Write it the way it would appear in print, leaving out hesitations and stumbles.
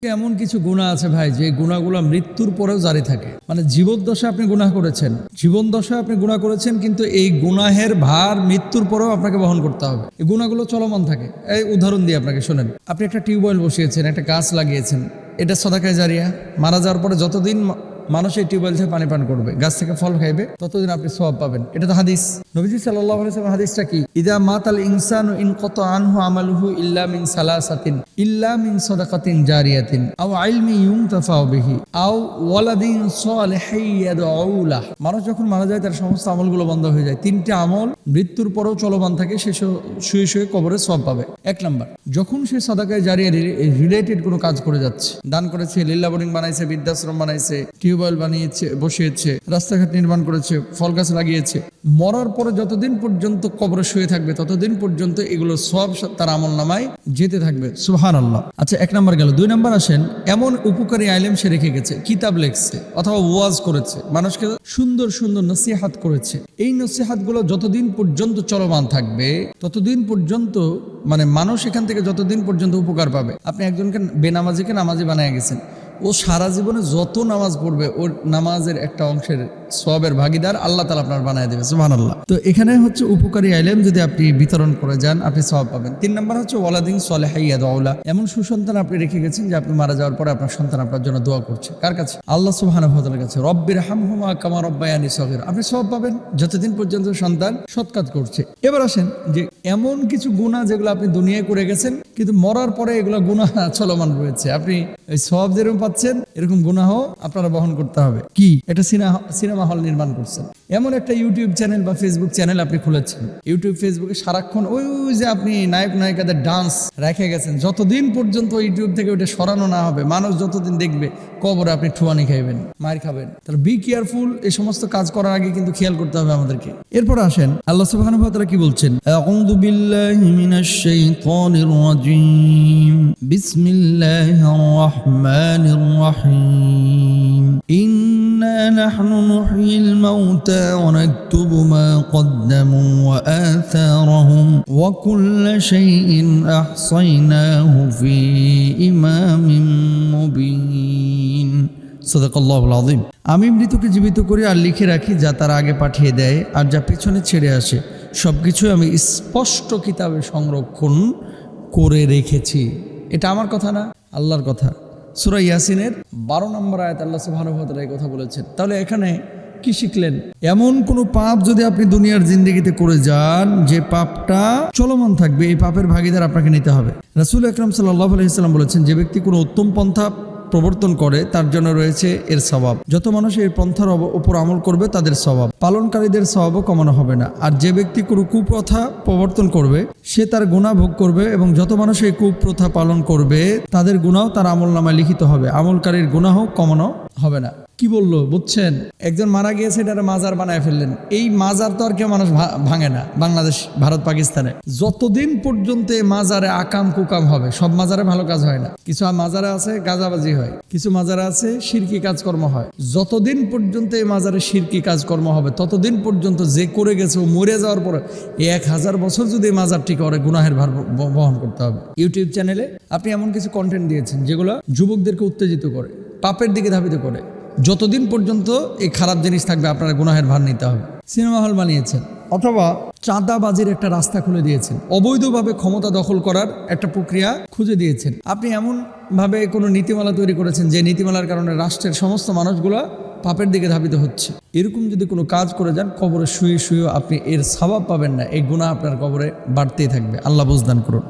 এমন কিছু গুনাহ আছে ভাই, যে গুনাহগুলো মৃত্যুর পরেও জারি থাকে। মানে জীবদ্দশায় আপনি গুনাহ করেছেন, জীবনদশায় আপনি গুনাহ করেছেন, কিন্তু এই গুনাহের ভার মৃত্যুর পরেও আপনাকে বহন করতে হবে। এই গুনাহগুলো চলমান থাকে। এই উদাহরণ দিয়ে আপনাকে শোনেন, আপনি একটা টিউবওয়েল বসিয়েছেন, একটা গাছ লাগিয়েছেন, এটা সদাকায়ে জারিয়া। মারা যাওয়ার পরে যতদিন মানুষ এই টিউবওয়েল থেকে পানি পান করবে, গাছ থেকে ফল খাইবে, ততদিন আপনি সওয়াব পাবেন। এটা তো হাদিস। নবীজি সাল্লাল্লাহু আলাইহি ওয়াসাল্লাম হাদিসটা কি? ইদা মাতাল ইনসানু ইনকাতা আনহু আমালুহু ইল্লা মিন সালাসাতিন, ইল্লা মিন সাদাকাতিন জারিয়াতিন আও ইলমি ইউনতাফাউ বিহি আও ওয়ালাদিন সালিহিন ইয়াদউ লাহ। মানুষ যখন মারা যায় তার সমস্ত আমলগুলো বন্ধ হয়ে যায়। তিনটি আমল মৃত্যুর পরেও চলমান থাকে, সে শুয়ে শুয়ে কবরে সওয়াব পাবে। এক নাম্বার, যখন সে সাদাকায়ে জারিয়া রিলেটেড কোনো কাজ করে যাচ্ছে, দান করেছে, লিল্লা বোর্ডিং বানাইছে, বৃদ্ধাশ্রম বানাইছে, টিউবওয়েল বানিয়েছে, বসিয়েছে, রাস্তাঘাট নির্মাণ করেছে, ফল গাছ লাগিয়েছে, মরার পরে যতদিন পর্যন্ত কবরে শুয়ে থাকবে ততদিন পর্যন্ত এগুলো সব তার আমল নামায় যেতে থাকবে। সুবহানাল্লাহ। আচ্ছা, এক নাম্বার গেল। দুই নাম্বার আসেন, এমন উপকারী আইলেম সে রেখে গেছে, কিতাব লেখছে অথবা ওয়াজ করেছে, মানুষকে সুন্দর সুন্দর নসিহাত করেছে। এই নসিহাতগুলো যতদিন পর্যন্ত চলমান থাকবে ততদিন পর্যন্ত, মানে মানুষ এখান থেকে যতদিন পর্যন্ত উপকার পাবে। আপনি একজনকে বেনামাজিকে নামাজি বানায় গেছেন, ও সারা জীবনে যত নামাজ পড়বে ওর নামাজের একটা অংশের সওয়াবের ভাগিদার আল্লাহ তাআলা আপনার বানায় দেবে। সুবহানাল্লাহ। তো এখানে হচ্ছে উপকারী ইলম যদি আপনি বিতরণ করে যান, আপনি সওয়াব পাবেন। তিন নাম্বার হচ্ছে ওয়ালাদিন সালিহিন ইয়াদউ লাহ। এমন সুসন্তান আপনি রেখে গেছেন যে আপনি মারা যাওয়ার পরে আপনার সন্তান আপনার জন্য দোয়া করছে। কার কাছে? আল্লাহ সুবহানাহু ওয়া তাআলার কাছে। রব্বিরহামহুমা কামা রব্বায়ানি সগীরা। আপনি সওয়াব পাবেন যতদিন পর্যন্ত সন্তান সৎ কাজ করছে। এবার আসেন যে এমন কিছু গুনাহ যেগুলো আপনি দুনিয়ায় করে গেছেন, কিন্তু মরার পরে এগুলো গুনাহ চলমান রয়েছে। আপনি এই সওয়াব যেরকম পাচ্ছেন, এরকম গুনাহ আপনারা বহন করতে হবে। কি? এটা সিনেমা হল নির্মাণ করছেন, এমন একটা ইউটিউব চ্যানেল বা ফেসবুক চ্যানেল আপনি খুলেছেন, ইউটিউব ফেসবুকে সারাক্ষণ ওই যে আপনি নায়ক নায়িকাদের ডান্স রেখে গেছেন, যতদিন পর্যন্ত ইউটিউব থেকে ওইটা সরানো না হবে, মানুষ যতদিন দেখবে, কবরে আপনি ঠুয়ানি খাইবেন, মার খাবেন। তাহলে বি কেয়ারফুল। এই সমস্ত কাজ করার আগে কিন্তু খেয়াল করতে হবে আমাদেরকে। এরপর আসেন আল্লাহ সুবহানাহু ওয়া তাআলা কি বলছেন? আউযু বিল্লাহি মিনাশ শাইতানির রাজীম, বিসমিল্লাহির রাহমানির রাহিম, ইন্না নাহনু নুহয়িল মাউতা ওয়া নাকতুবু মা কদ্দামু ওয়া আথারহুম ওয়া কুল্লা শাইইন আহসাইনাহু ফি ইমামিন মুবিন। সাদাকাল্লাহুল আযীম। আমি মৃতকে জীবিত করি আর লিখে রাখি যা তার আগে পাঠিয়ে দেয়, আর যা পিছনে ছেড়ে আসে, সবকিছু আমি স্পষ্ট কিতাবে সংরক্ষণ করে রেখেছি। এটা আমার কথা না, আল্লাহর কথা। সূরা ইয়াসিনের 12 নম্বর আয়াত আল্লাহ সুবহানাহু ওয়া তাআলা এই কথা বলেছেন। তাহলে এখানে কি শিখলেন? এমন কোনো পাপ যদি আপনি দুনিয়ার জিন্দেগিতে করে যান যে পাপটা চলমান থাকবে, এই পাপের ভাগীদার আপনাকে নিতে হবে। রাসূল আকরাম সাল্লাল্লাহু আলাইহি ওয়াসাল্লাম বলেছেন, যে ব্যক্তি কোনো উত্তম পন্থা প্রবর্তন করে তার জন্য রয়েছে এর সওয়াব। যত মানুষ এই পন্থার উপর আমল করবে তাদের সওয়াব, পালনকারীদের সওয়াবও কমানো হবে না। আর যে ব্যক্তি কোনো কুপ্রথা প্রবর্তন করবে সে তার গুনাহ ভোগ করবে, এবং যত মানুষ এই কুপ্রথা পালন করবে তাদের গুনাহ তার আমলনামায় লিখিত হবে, আমলকারীর গুনাহ কমানো হবে না। কি বললো বুঝছেন? একজন মারা গিয়েছে, এটারে মাজার বানায় ফেললেন। এই মাজার তো আর কেউ মানুষ ভাঙে না। বাংলাদেশ, ভারত, পাকিস্তানে যতদিন পর্যন্ত এই মাজারে আকাম কুকাম হবে, সব মাজারে ভালো কাজ হয় না। কিছু মাজারে আছে গাঁজাবাজি হয়, কিছু মাজারে আছে শিরকি কাজকর্ম হয়। যতদিন পর্যন্ত এই মাজারে শিরকি কাজকর্ম হবে ততদিন পর্যন্ত যে করে গেছে ও মরে যাওয়ার পরে 1000 বছর যদি এই মাজারটি করে, গুনাহের ভার বহন করতে হবে। ইউটিউব চ্যানেলে আপনি এমন কিছু কন্টেন্ট দিয়েছেন যেগুলো যুবকদেরকে উত্তেজিত করে, পাপের দিকে ধাবিত করে, যতদিন পর্যন্ত এই খারাপ জিনিস থাকবে আপনার গুনাহের ভার নিতে হবে। সিনেমা হল বানিয়েছেন, অথবা চাঁদাবাজির একটা রাস্তা খুলে দিয়েছেন, অবৈধভাবে ক্ষমতা দখল করার একটা প্রক্রিয়া খুঁজে দিয়েছেন। আপনি এমনভাবে কোনো নীতিমালা তৈরি করেছেন যে নীতিমালার কারণে রাষ্ট্রের সমস্ত মানুষগুলা পাপের দিকে ধাবিত হচ্ছে। এরকম যদি কোনো কাজ করে যান, কবরে শুয়ে শুয়ে আপনি এর সওয়াব পাবেন না, এই গুনাহ আপনার কবরে বাড়তেই থাকবে। আল্লাহ বুঝদান করুন।